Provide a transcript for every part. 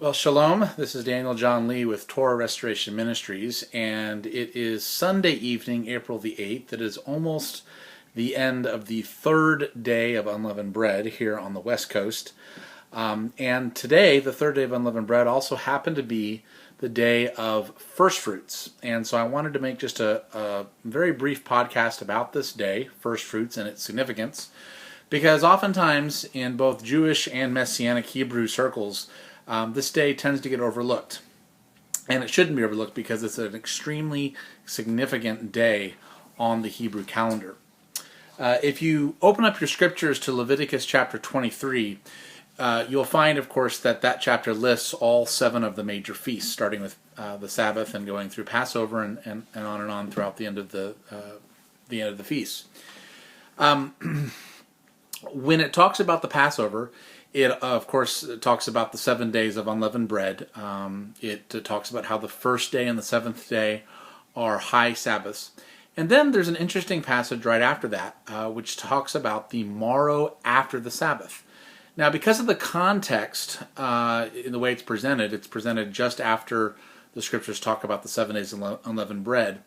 Well, shalom. This is Daniel John Lee with Torah Restoration Ministries, and it is Sunday evening, April the 8th. It is almost the end of the third day of Unleavened Bread here on the West Coast. And today, the third day of Unleavened Bread, also happened to be the day of Firstfruits. And so I wanted to make just a very brief podcast about this day, Firstfruits, and its significance, because oftentimes in both Jewish and Messianic Hebrew circles, this day tends to get overlooked. And it shouldn't be overlooked because it's an extremely significant day on the Hebrew calendar. If you open up your scriptures to Leviticus chapter 23, you'll find, of course, that chapter lists all 7 of the major feasts, starting with the Sabbath and going through Passover and on throughout the end of the feasts. When it talks about the Passover, it, of course, talks about the 7 days of unleavened bread. It talks about how the first day and the 7th day are high Sabbaths. And then there's an interesting passage right after that, which talks about the morrow after the Sabbath. Now, because of the context in the way it's presented just after the scriptures talk about the 7 days of unleavened bread.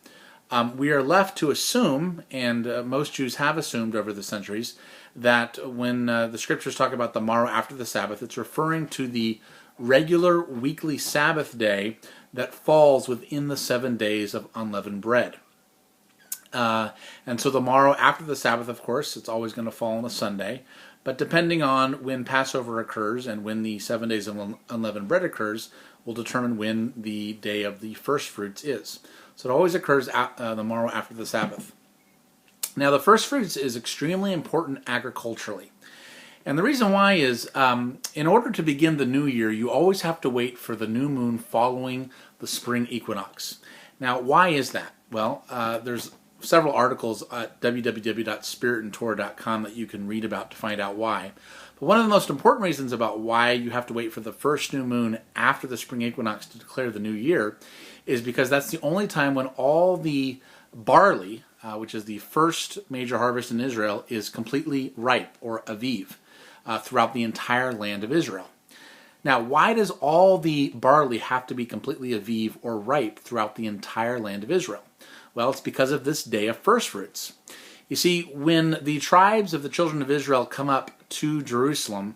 We are left to assume, and most Jews have assumed over the centuries, that when the scriptures talk about the morrow after the Sabbath, it's referring to the regular weekly Sabbath day that falls within the 7 days of unleavened bread. And so the morrow after the Sabbath, of course, it's always going to fall on a Sunday. But depending on when Passover occurs and when the 7 days of unleavened bread occurs, will determine when the day of the Firstfruits is. So it always occurs the morrow after the Sabbath. Now, the Firstfruits is extremely important agriculturally. And the reason why is, in order to begin the new year, you always have to wait for the new moon following the spring equinox. Now, why is that? Well, there's several articles at www.spiritandtorah.com that you can read about to find out why. But one of the most important reasons about why you have to wait for the first new moon after the spring equinox to declare the new year is because that's the only time when all the barley, which is the first major harvest in Israel, is completely ripe, or aviv, throughout the entire land of Israel. Now, why does all the barley have to be completely aviv or ripe throughout the entire land of Israel? Well, it's because of this day of Firstfruits. You see, when the tribes of the children of Israel come up to Jerusalem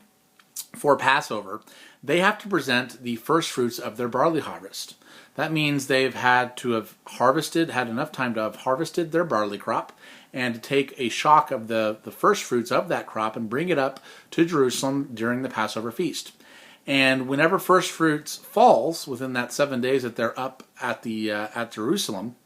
for Passover, they have to present the firstfruits of their barley harvest. That means they've had to have had enough time to have harvested their barley crop and to take a shock of the firstfruits of that crop and bring it up to Jerusalem during the Passover feast. And whenever firstfruits falls within that 7 days that they're up at Jerusalem,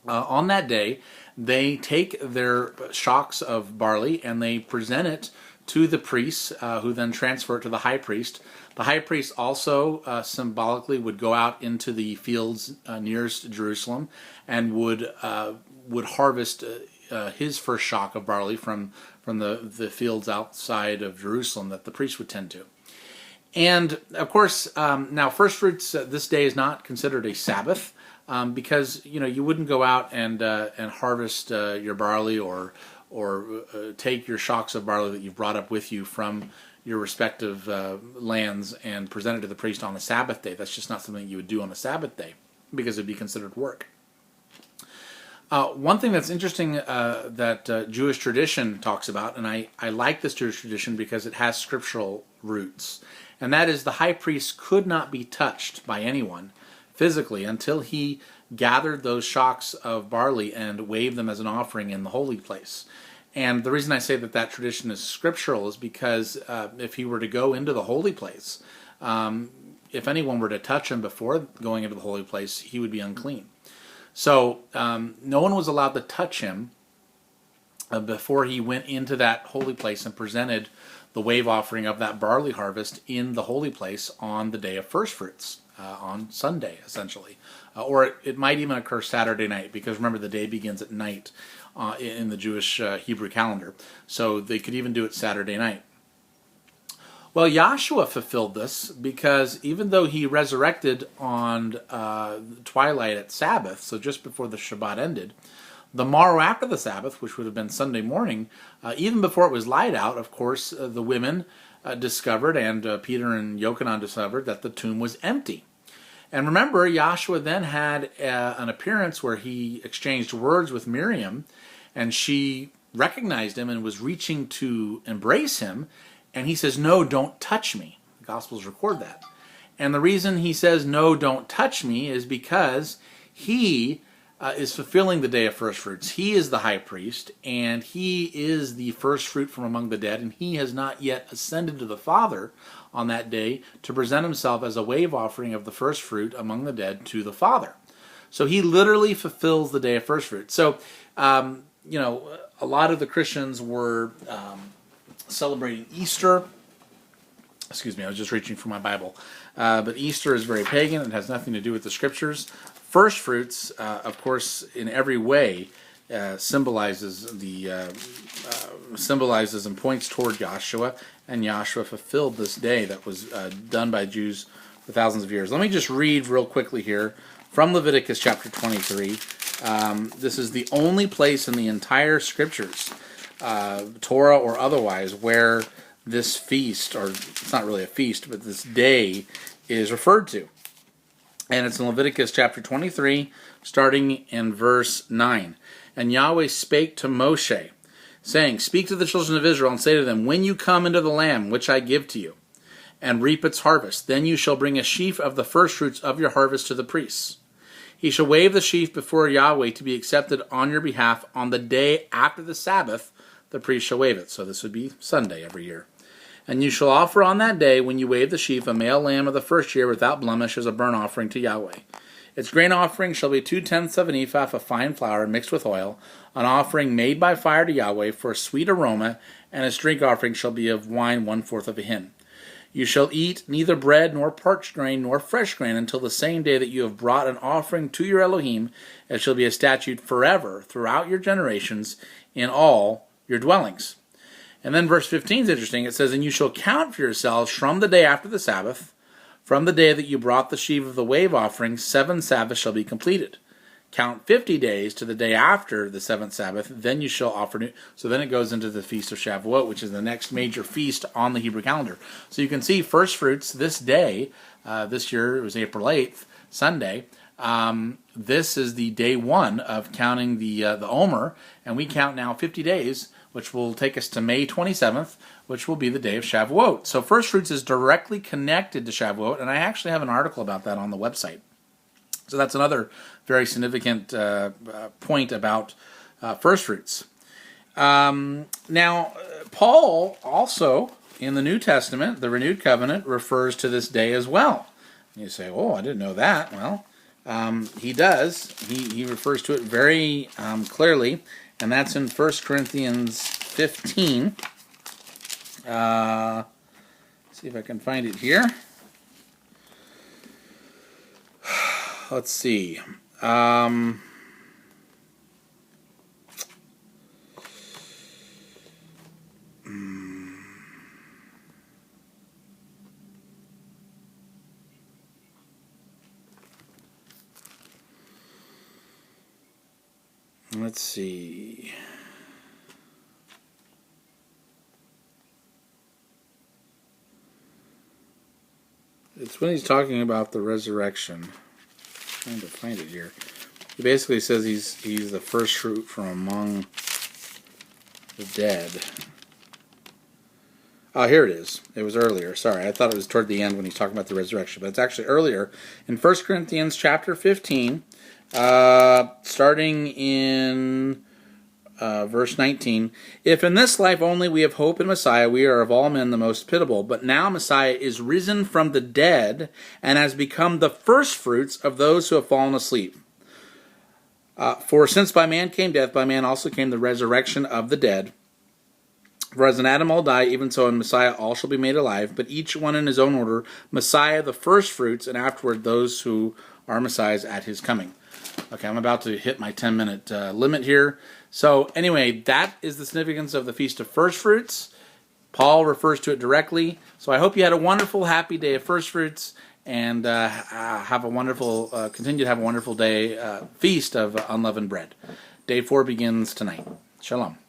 on that day, they take their shocks of barley and they present it to the priests, who then transfer it to the high priest. The high priest also symbolically would go out into the fields nearest Jerusalem and would harvest his first shock of barley from the fields outside of Jerusalem that the priest would tend to. And of course, now firstfruits this day is not considered a Sabbath. Because you wouldn't go out and harvest your barley or take your shocks of barley that you've brought up with you from your respective lands and present it to the priest on a Sabbath day. That's just not something you would do on a Sabbath day because it'd be considered work. One thing that's interesting that Jewish tradition talks about, and I like this Jewish tradition because it has scriptural roots, and that is the high priest could not be touched by anyone physically until he gathered those shocks of barley and waved them as an offering in the holy place. And the reason I say that tradition is scriptural is because if he were to go into the holy place, if anyone were to touch him before going into the holy place, he would be unclean. So no one was allowed to touch him before he went into that holy place and presented the wave offering of that barley harvest in the holy place on the day of firstfruits. On Sunday, essentially. Or it might even occur Saturday night, because remember, the day begins at night in the Jewish Hebrew calendar. So they could even do it Saturday night. Well, Yahshua fulfilled this because even though he resurrected on twilight at Sabbath, so just before the Shabbat ended, the morrow after the Sabbath, which would have been Sunday morning, even before it was light out, of course, the women discovered, and Peter and Yochanan discovered, that the tomb was empty. And remember, Joshua then had an appearance where he exchanged words with Miriam, and she recognized him and was reaching to embrace him, and he says, "No, don't touch me." The Gospels record that. And the reason he says, "No, don't touch me," is because he is fulfilling the day of first fruits. He is the high priest, and he is the first fruit from among the dead, and he has not yet ascended to the Father on that day to present himself as a wave offering of the first fruit among the dead to the Father. So he literally fulfills the day of first fruits. So, a lot of the Christians were celebrating Easter. Excuse me, I was just reaching for my Bible. But Easter is very pagan. It has nothing to do with the Scriptures. First fruits, of course, in every way, symbolizes and points toward Joshua, and Joshua fulfilled this day that was done by Jews for thousands of years. Let me just read real quickly here from Leviticus chapter 23. This is the only place in the entire Scriptures, Torah or otherwise, where this feast, or it's not really a feast, but this day is referred to. And it's in Leviticus chapter 23, starting in verse 9. "And Yahweh spake to Moshe, saying, Speak to the children of Israel, and say to them, When you come into the land which I give to you, and reap its harvest, then you shall bring a sheaf of the firstfruits of your harvest to the priests. He shall wave the sheaf before Yahweh to be accepted on your behalf on the day after the Sabbath, the priest shall wave it." So this would be Sunday every year. "And you shall offer on that day, when you wave the sheaf, a male lamb of the first year without blemish as a burnt offering to Yahweh. Its grain offering shall be 2/10 of an ephah of fine flour mixed with oil, an offering made by fire to Yahweh for a sweet aroma, and its drink offering shall be of wine 1/4 of a hin. You shall eat neither bread nor parched grain nor fresh grain until the same day that you have brought an offering to your Elohim. It shall be a statute forever throughout your generations in all your dwellings." And then verse 15 is interesting. It says, "And you shall count for yourselves from the day after the Sabbath, from the day that you brought the sheaf of the wave offering, 7 Sabbaths shall be completed. Count 50 days to the day after the 7th Sabbath, then you shall offer new." So then it goes into the Feast of Shavuot, which is the next major feast on the Hebrew calendar. So you can see first fruits this day, this year it was April 8th, Sunday. This is the day 1 of counting the Omer, and we count now 50 days, which will take us to May 27th, which will be the day of Shavuot. So first fruits is directly connected to Shavuot, and I actually have an article about that on the website. So that's another very significant point about first fruits. Now, Paul also, in the New Testament, the renewed covenant, refers to this day as well. You say, "Oh, I didn't know that." Well, he does. He refers to it very clearly, and that's in 1 Corinthians 15. See if I can find it here. Let's see. Let's see. It's when he's talking about the resurrection. I'm trying to find it here. He basically says he's the first fruit from among the dead. Oh, here it is. It was earlier. Sorry, I thought it was toward the end when he's talking about the resurrection, but it's actually earlier in 1 Corinthians chapter 15, starting in verse 19. "If in this life only we have hope in Messiah, we are of all men the most pitiable. But now Messiah is risen from the dead and has become the firstfruits of those who have fallen asleep. For since by man came death, by man also came the resurrection of the dead. For as in Adam all die, even so in Messiah all shall be made alive, but each one in his own order, Messiah the firstfruits, and afterward those who are Messiahs at his coming." Okay, I'm about to hit my 10-minute limit here. So anyway, that is the significance of the Feast of Firstfruits. Paul refers to it directly. So I hope you had a wonderful, happy day of Firstfruits, and have a wonderful, continue to have a wonderful day, feast of unleavened bread. Day 4 begins tonight. Shalom.